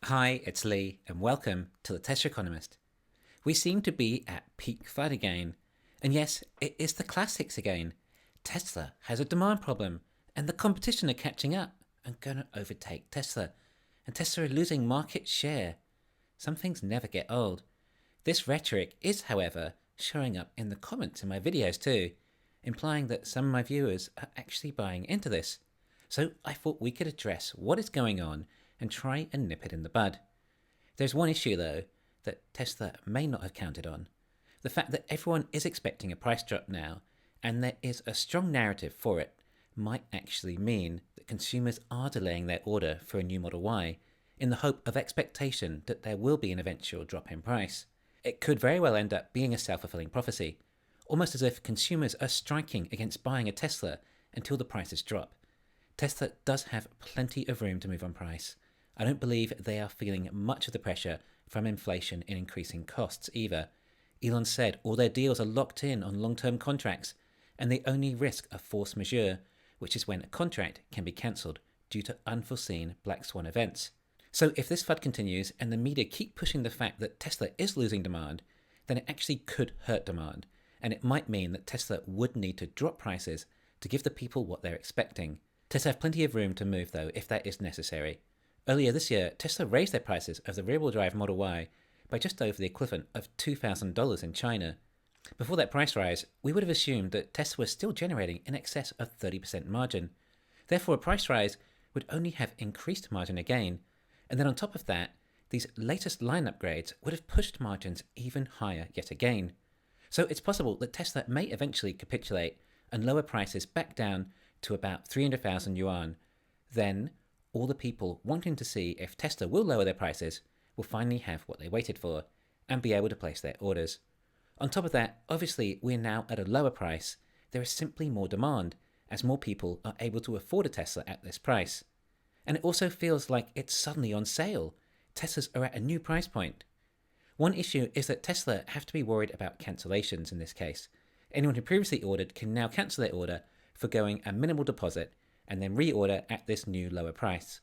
Hi, it's Lee, and welcome to the Tesla Economist. We seem to be at peak FUD again. And yes, it is the classics again. Tesla has a demand problem, and the competition are catching up and going to overtake Tesla. And Tesla are losing market share. Some things never get old. This rhetoric is, however, showing up in the comments in my videos too, implying that some of my viewers are actually buying into this. So I thought we could address what is going on and try and nip it in the bud. There's one issue though that Tesla may not have counted on. The fact that everyone is expecting a price drop now, and there is a strong narrative for it, might actually mean that consumers are delaying their order for a new Model Y in the hope of expectation that there will be an eventual drop in price. It could very well end up being a self-fulfilling prophecy, almost as if consumers are striking against buying a Tesla until the prices drop. Tesla does have plenty of room to move on price. I don't believe they are feeling much of the pressure from inflation in increasing costs either. Elon said all their deals are locked in on long-term contracts, and they only risk a force majeure, which is when a contract can be cancelled due to unforeseen black swan events. So if this FUD continues and the media keep pushing the fact that Tesla is losing demand, then it actually could hurt demand, and it might mean that Tesla would need to drop prices to give the people what they're expecting. Tesla have plenty of room to move though if that is necessary. Earlier this year, Tesla raised their prices of the rear-wheel drive Model Y by just over the equivalent of $2,000 in China. Before that price rise, we would have assumed that Tesla was still generating in excess of 30% margin. Therefore, a price rise would only have increased margin again, and then on top of that, these latest line upgrades would have pushed margins even higher yet again. So it's possible that Tesla may eventually capitulate and lower prices back down to about 300,000 yuan. Then, all the people wanting to see if Tesla will lower their prices will finally have what they waited for and be able to place their orders. On top of that, obviously we're now at a lower price. There is simply more demand as more people are able to afford a Tesla at this price. And it also feels like it's suddenly on sale. Teslas are at a new price point. One issue is that Tesla have to be worried about cancellations in this case. Anyone who previously ordered can now cancel their order, forgoing a minimal deposit, and then reorder at this new lower price.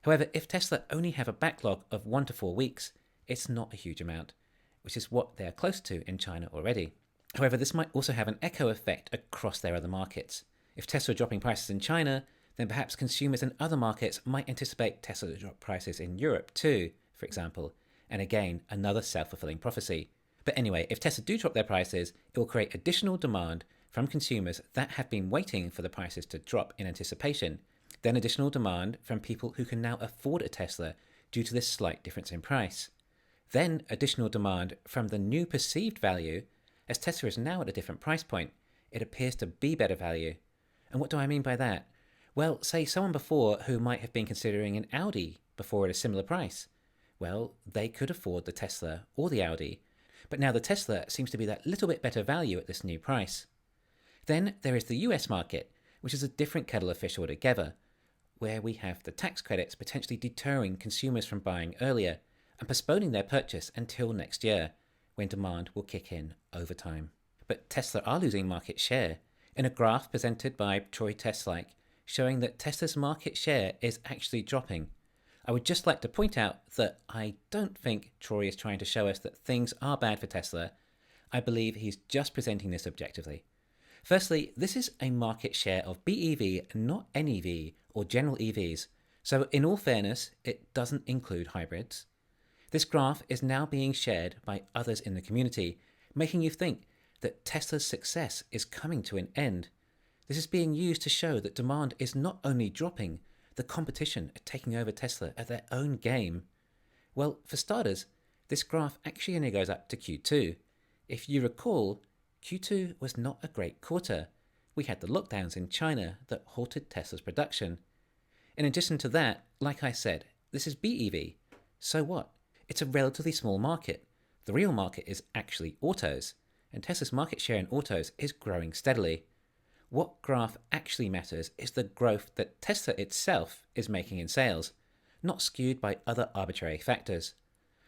However, if Tesla only have a backlog of 1 to 4 weeks, it's not a huge amount, which is what they are close to in China already. However, this might also have an echo effect across their other markets. If Tesla are dropping prices in China, then perhaps consumers in other markets might anticipate Tesla to drop prices in Europe too, for example, and again, another self-fulfilling prophecy. But anyway, if Tesla do drop their prices, it will create additional demand from consumers that have been waiting for the prices to drop in anticipation, then additional demand from people who can now afford a Tesla due to this slight difference in price. Then additional demand from the new perceived value, as Tesla is now at a different price point, it appears to be better value. And what do I mean by that? Well, say someone before who might have been considering an Audi before at a similar price. Well, they could afford the Tesla or the Audi, but now the Tesla seems to be that little bit better value at this new price. Then there is the US market, which is a different kettle of fish altogether, where we have the tax credits potentially deterring consumers from buying earlier and postponing their purchase until next year, when demand will kick in over time. But Tesla are losing market share, in a graph presented by Troy Teslike, showing that Tesla's market share is actually dropping. I would just like to point out that I don't think Troy is trying to show us that things are bad for Tesla. I believe he's just presenting this objectively. Firstly, this is a market share of BEV, not NEV or general EVs, so in all fairness, it doesn't include hybrids. This graph is now being shared by others in the community, making you think that Tesla's success is coming to an end. This is being used to show that demand is not only dropping, the competition are taking over Tesla at their own game. Well, for starters, this graph actually only goes up to Q2. If you recall, Q2 was not a great quarter. We had the lockdowns in China that halted Tesla's production. In addition to that, like I said, this is BEV. So what? It's a relatively small market. The real market is actually autos, and Tesla's market share in autos is growing steadily. What graph actually matters is the growth that Tesla itself is making in sales, not skewed by other arbitrary factors.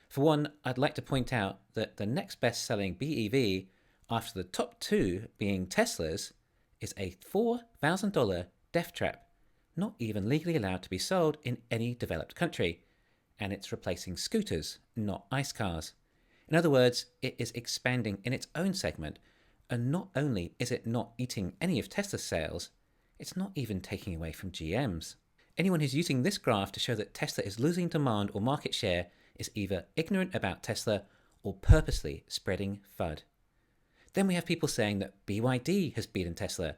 For one, I'd like to point out that the next best-selling BEV, after the top two being Tesla's, is a $4,000 death trap, not even legally allowed to be sold in any developed country. and it's replacing scooters, not ICE cars. In other words, it is expanding in its own segment, and not only is it not eating any of Tesla's sales, it's not even taking away from GM's. Anyone who's using this graph to show that Tesla is losing demand or market share is either ignorant about Tesla or purposely spreading FUD. Then we have people saying that BYD has beaten Tesla.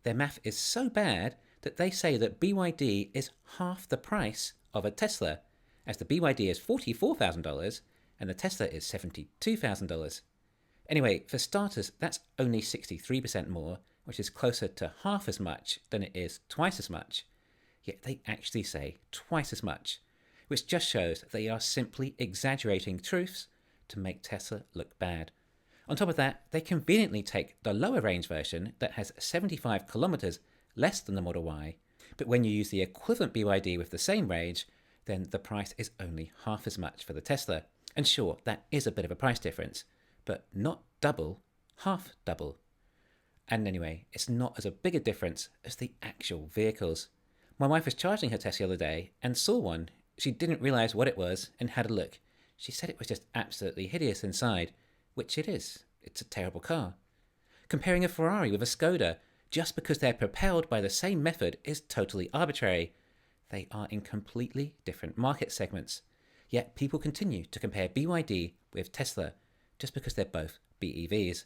Their math is so bad that they say that BYD is half the price of a Tesla, as the BYD is $44,000 and the Tesla is $72,000. Anyway, for starters, that's only 63% more, which is closer to half as much than it is twice as much. Yet they actually say twice as much, which just shows that they are simply exaggerating truths to make Tesla look bad. On top of that, they conveniently take the lower range version that has 75 kilometers less than the Model Y, but when you use the equivalent BYD with the same range, then the price is only half as much for the Tesla. And sure, that is a bit of a price difference, but not double, half double. And anyway, it's not as a big a difference as the actual vehicles. My wife was charging her Tesla the other day and saw one. She didn't realize what it was and had a look. She said it was just absolutely hideous inside, which it is. It's a terrible car. Comparing a Ferrari with a Skoda just because they're propelled by the same method is totally arbitrary. They are in completely different market segments. Yet people continue to compare BYD with Tesla just because they're both BEVs.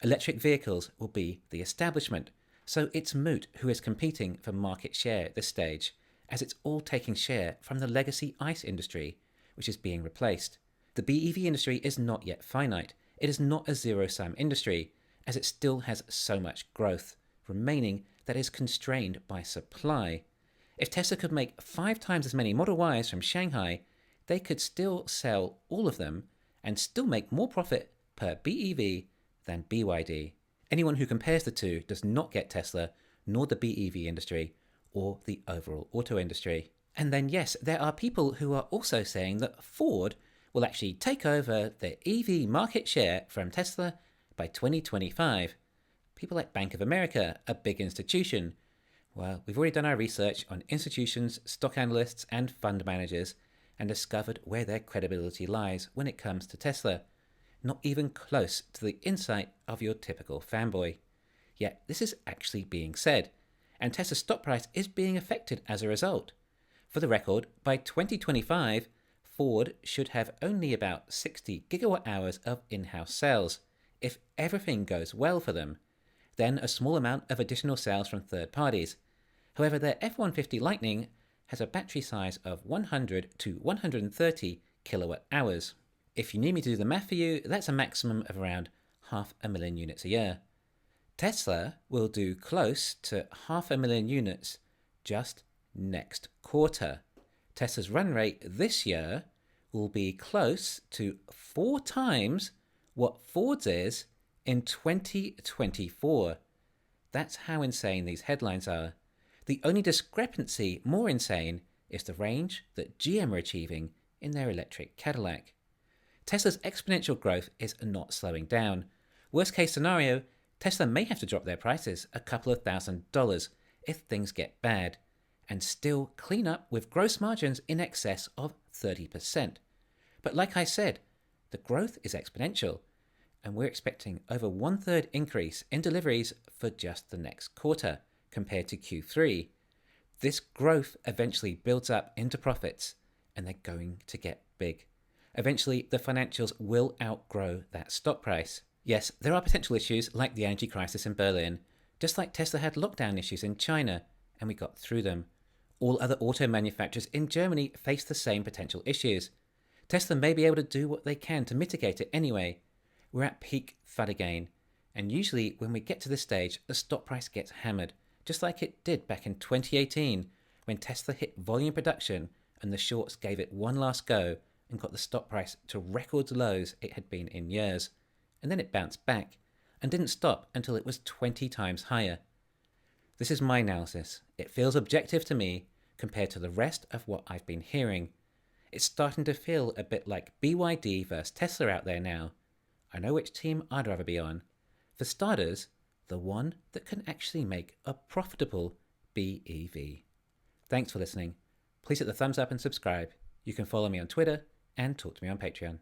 Electric vehicles will be the establishment, so it's moot who is competing for market share at this stage, as it's all taking share from the legacy ICE industry, which is being replaced. The BEV industry is not yet finite. It is not a zero-sum industry, as it still has so much growth remaining that is constrained by supply. If Tesla could make 5 times as many Model Ys from Shanghai, they could still sell all of them and still make more profit per BEV than BYD. Anyone who compares the two does not get Tesla, nor the BEV industry, or the overall auto industry. And then yes, there are people who are also saying that Ford will actually take over the EV market share from Tesla by 2025. People like Bank of America, a big institution. Well, we've already done our research on institutions, stock analysts, and fund managers, and discovered where their credibility lies when it comes to Tesla. Not even close to the insight of your typical fanboy. Yet this is actually being said, and Tesla's stock price is being affected as a result. For the record, by 2025, Ford should have only about 60 gigawatt hours of in-house sales, if everything goes well for them. Then a small amount of additional sales from third parties. However, their F-150 Lightning has a battery size of 100 to 130 kilowatt hours. If you need me to do the math for you, that's a maximum of around 500,000 units a year. Tesla will do close to 500,000 units just next quarter. Tesla's run rate this year will be close to 4 times what Ford's is in 2024. That's how insane these headlines are. The only discrepancy more insane is the range that GM are achieving in their electric Cadillac. Tesla's exponential growth is not slowing down. Worst case scenario, Tesla may have to drop their prices a couple of $1,000s if things get bad, and still clean up with gross margins in excess of 30%. But like I said, the growth is exponential, and we're expecting over 1/3 increase in deliveries for just the next quarter compared to Q3. This growth eventually builds up into profits, and they're going to get big. Eventually, the financials will outgrow that stock price. Yes, there are potential issues like the energy crisis in Berlin, just like Tesla had lockdown issues in China, and we got through them. All other auto manufacturers in Germany face the same potential issues. Tesla may be able to do what they can to mitigate it anyway. We're at peak FUD again, and usually when we get to this stage, the stock price gets hammered, just like it did back in 2018, when Tesla hit volume production and the shorts gave it one last go and got the stock price to record lows it had been in years. And then it bounced back and didn't stop until it was 20 times higher. This is my analysis. It feels objective to me compared to the rest of what I've been hearing. It's starting to feel a bit like BYD versus Tesla out there now. I know which team I'd rather be on. For starters, the one that can actually make a profitable BEV. Thanks for listening. Please hit the thumbs up and subscribe, You can follow me on Twitter and talk to me on Patreon.